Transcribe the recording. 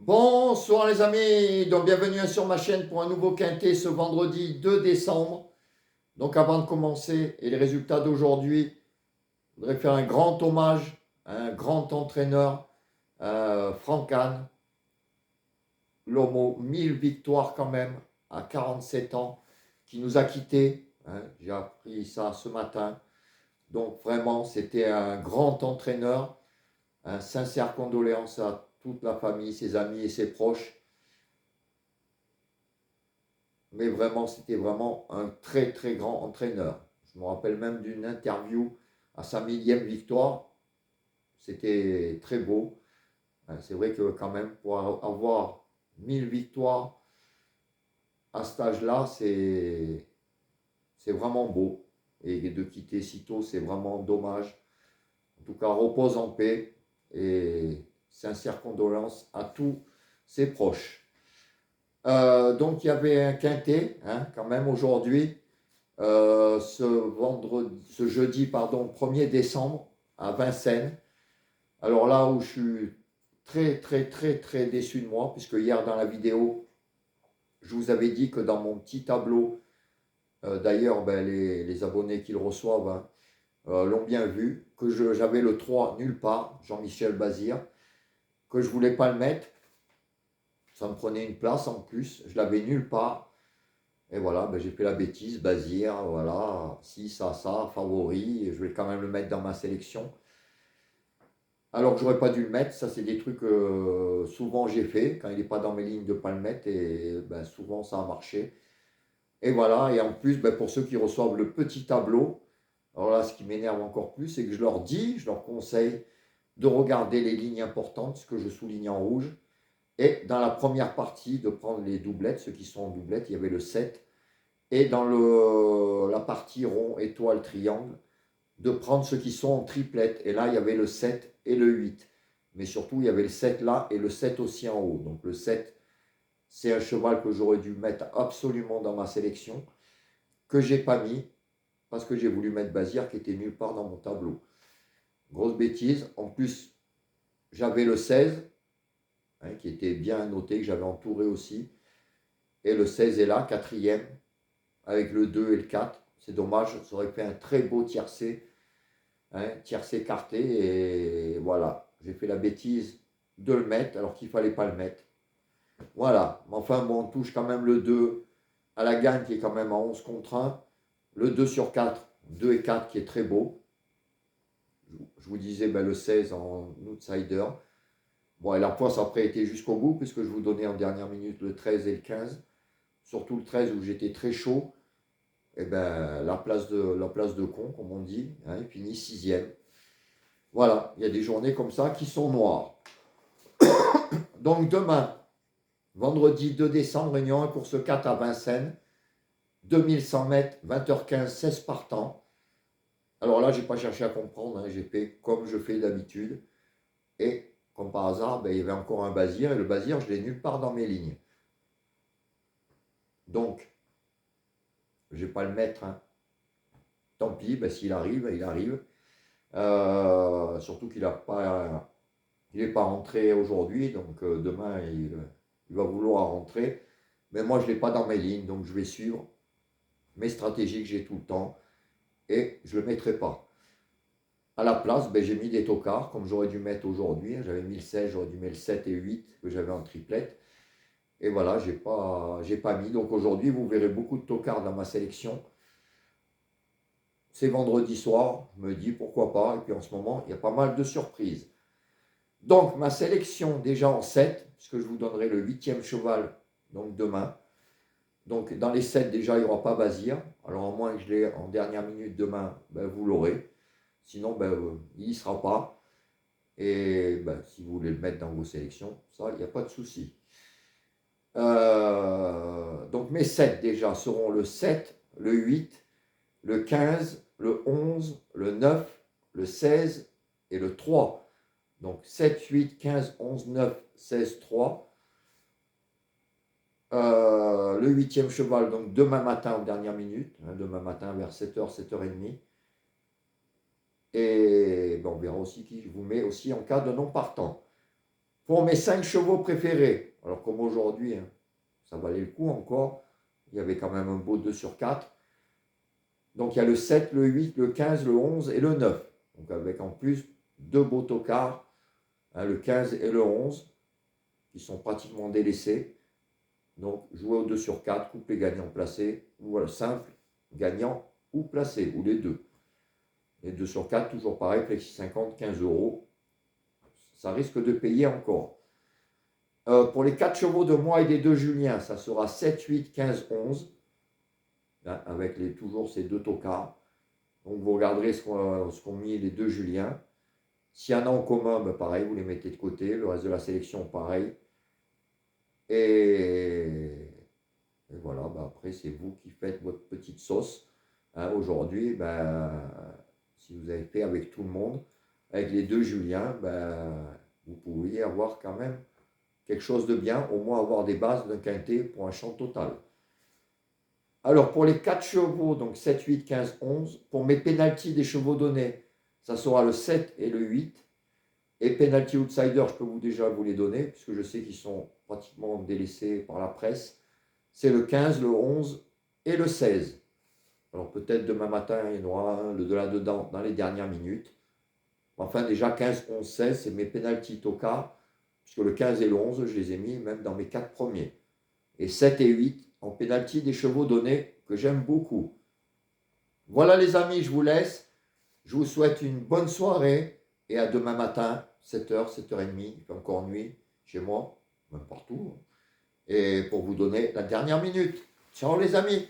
Bonsoir les amis, donc bienvenue sur ma chaîne pour un nouveau quintet ce vendredi 2 décembre. Donc avant de commencer et les résultats d'aujourd'hui, je voudrais faire un grand hommage à un grand entraîneur, Franck Kahn, l'homme aux 1000 victoires quand même, à 47 ans, qui nous a quittés. J'ai appris ça ce matin. Donc vraiment, c'était un grand entraîneur. Un sincère condoléances à toute la famille, ses amis et ses proches. Mais vraiment, c'était vraiment un très très grand entraîneur. Je me rappelle même d'une interview à sa millième victoire. C'était très beau. C'est vrai que quand même, pour avoir 1000 victoires à cet âge-là, c'est vraiment beau. Et de quitter si tôt, c'est vraiment dommage. En tout cas, repose en paix et sincères condoléances à tous ses proches. Donc il y avait un quintet quand même aujourd'hui. Ce jeudi, pardon, 1er décembre à Vincennes. Alors là où je suis très très très très déçu de moi, puisque hier dans la vidéo, je vous avais dit que dans mon petit tableau, d'ailleurs ben, les abonnés qui le reçoivent l'ont bien vu, que j'avais le 3 nulle part, Jean-Michel Bazir, que je ne voulais pas le mettre, ça me prenait une place en plus, je l'avais nulle part. Et voilà, ben j'ai fait la bêtise, Bazir, voilà, si, ça, favori, et je vais quand même le mettre dans ma sélection. Alors que j'aurais pas dû le mettre, ça c'est des trucs que souvent j'ai fait, quand il n'est pas dans mes lignes de ne pas le mettre, et ben, souvent ça a marché. Et voilà, et en plus, ben, pour ceux qui reçoivent le petit tableau, alors là ce qui m'énerve encore plus, c'est que je leur dis, je leur conseille de regarder les lignes importantes, ce que je souligne en rouge, et dans la première partie de prendre les doublettes, ceux qui sont en doublette, il y avait le 7. Et dans la partie rond, étoile, triangle, de prendre ceux qui sont en triplette. Et là, il y avait le 7 et le 8. Mais surtout, il y avait le 7 là et le 7 aussi en haut. Donc le 7, c'est un cheval que j'aurais dû mettre absolument dans ma sélection, que j'ai pas mis, parce que j'ai voulu mettre Bazir qui était nulle part dans mon tableau. Grosse bêtise. En plus, j'avais le 16, qui était bien noté, que j'avais entouré aussi. Et le 16 est là, quatrième, avec le 2 et le 4. C'est dommage, ça aurait fait un très beau tiercé, tiercé écarté. Et voilà, j'ai fait la bêtise de le mettre alors qu'il ne fallait pas le mettre. Voilà, mais enfin bon, on touche quand même le 2 à la gagne qui est quand même à 11 contre 1. Le 2 sur 4, 2 et 4 qui est très beau. Je vous disais ben, le 16 en outsider. Bon, et la poisse après était jusqu'au bout puisque je vous donnais en dernière minute le 13 et le 15. Surtout le 13 où j'étais très chaud. Et ben la place de con, comme on dit, il finit sixième. Voilà, il y a des journées comme ça qui sont noires. Donc demain, vendredi 2 décembre, réunion 1, course 4 à Vincennes, 2100 mètres, 20h15, 16 partants. Alors là, je n'ai pas cherché à comprendre, j'ai fait comme je fais d'habitude. Et comme par hasard, ben, il y avait encore un Bazir, et le Bazir, je l'ai nulle part dans mes lignes. Donc, je ne vais pas le mettre. Tant pis, ben, s'il arrive, il arrive. Surtout qu'il n'a pas il n'est pas rentré aujourd'hui, donc demain il va vouloir rentrer. Mais moi je ne l'ai pas dans mes lignes, donc je vais suivre mes stratégies que j'ai tout le temps et je ne le mettrai pas. À la place, ben, j'ai mis des tocards comme j'aurais dû mettre aujourd'hui. J'avais mis le 16, j'aurais dû mettre le 7 et 8 que j'avais en triplette. Et voilà, j'ai pas mis. Donc aujourd'hui, vous verrez beaucoup de tocards dans ma sélection. C'est vendredi soir, je me dis pourquoi pas. Et puis en ce moment, il y a pas mal de surprises. Donc, ma sélection déjà en 7, puisque je vous donnerai le 8e cheval donc demain. Donc, dans les 7, déjà, il n'y aura pas Bazir. Alors, à moins que je l'ai en dernière minute demain, ben, vous l'aurez. Sinon, ben, il n'y sera pas. Et ben, si vous voulez le mettre dans vos sélections, ça, il n'y a pas de souci. Donc, mes 7 déjà seront le 7, le 8, le 15, le 11, le 9, le 16 et le 3. Donc 7, 8, 15, 11, 9, 16, 3. Le 8e cheval, donc demain matin en dernière minute, demain matin vers 7h, 7h30. Et ben, on verra aussi qui je vous mets aussi en cas de non partant. Pour mes 5 chevaux préférés, alors comme aujourd'hui, hein, ça valait le coup encore, il y avait quand même un beau 2 sur 4. Donc il y a le 7, le 8, le 15, le 11 et le 9. Donc avec en plus 2 beaux tocards, hein, le 15 et le 11, qui sont pratiquement délaissés. Donc jouer au 2 sur 4, couplet gagnant placé, ou voilà, simple, gagnant ou placé, ou les deux. Les 2 sur 4, toujours pareil, Flexi 50, 15 euros. Ça risque de payer encore. Pour les 4 chevaux de moi et des 2 Julien, ça sera 7, 8, 15, 11. Hein, avec toujours ces 2 tocards. Donc vous regarderez ce qu'ont mis les 2 Julien. S'il y en a en commun, ben pareil, vous les mettez de côté. Le reste de la sélection, pareil. Et voilà, ben après, c'est vous qui faites votre petite sauce. Hein, aujourd'hui, ben, si vous avez fait avec tout le monde, avec les 2 Julien, ben, vous pourriez avoir quand même quelque chose de bien, au moins avoir des bases d'un quintet pour un champ total. Alors, pour les 4 chevaux, donc 7, 8, 15, 11, pour mes pénaltys des chevaux donnés, ça sera le 7 et le 8. Et penalty outsider, je peux déjà vous les donner, puisque je sais qu'ils sont pratiquement délaissés par la presse. C'est le 15, le 11 et le 16. Alors peut-être demain matin, il y en aura un de là-dedans dans les dernières minutes. Enfin, déjà 15, 11, 16, c'est mes penalty tocards, puisque le 15 et le 11, je les ai mis même dans mes 4 premiers. Et 7 et 8 en penalty des chevaux donnés, que j'aime beaucoup. Voilà les amis, je vous laisse. Je vous souhaite une bonne soirée et à demain matin, 7h, 7h30, il fait encore nuit chez moi, même partout. Et pour vous donner la dernière minute. Ciao les amis!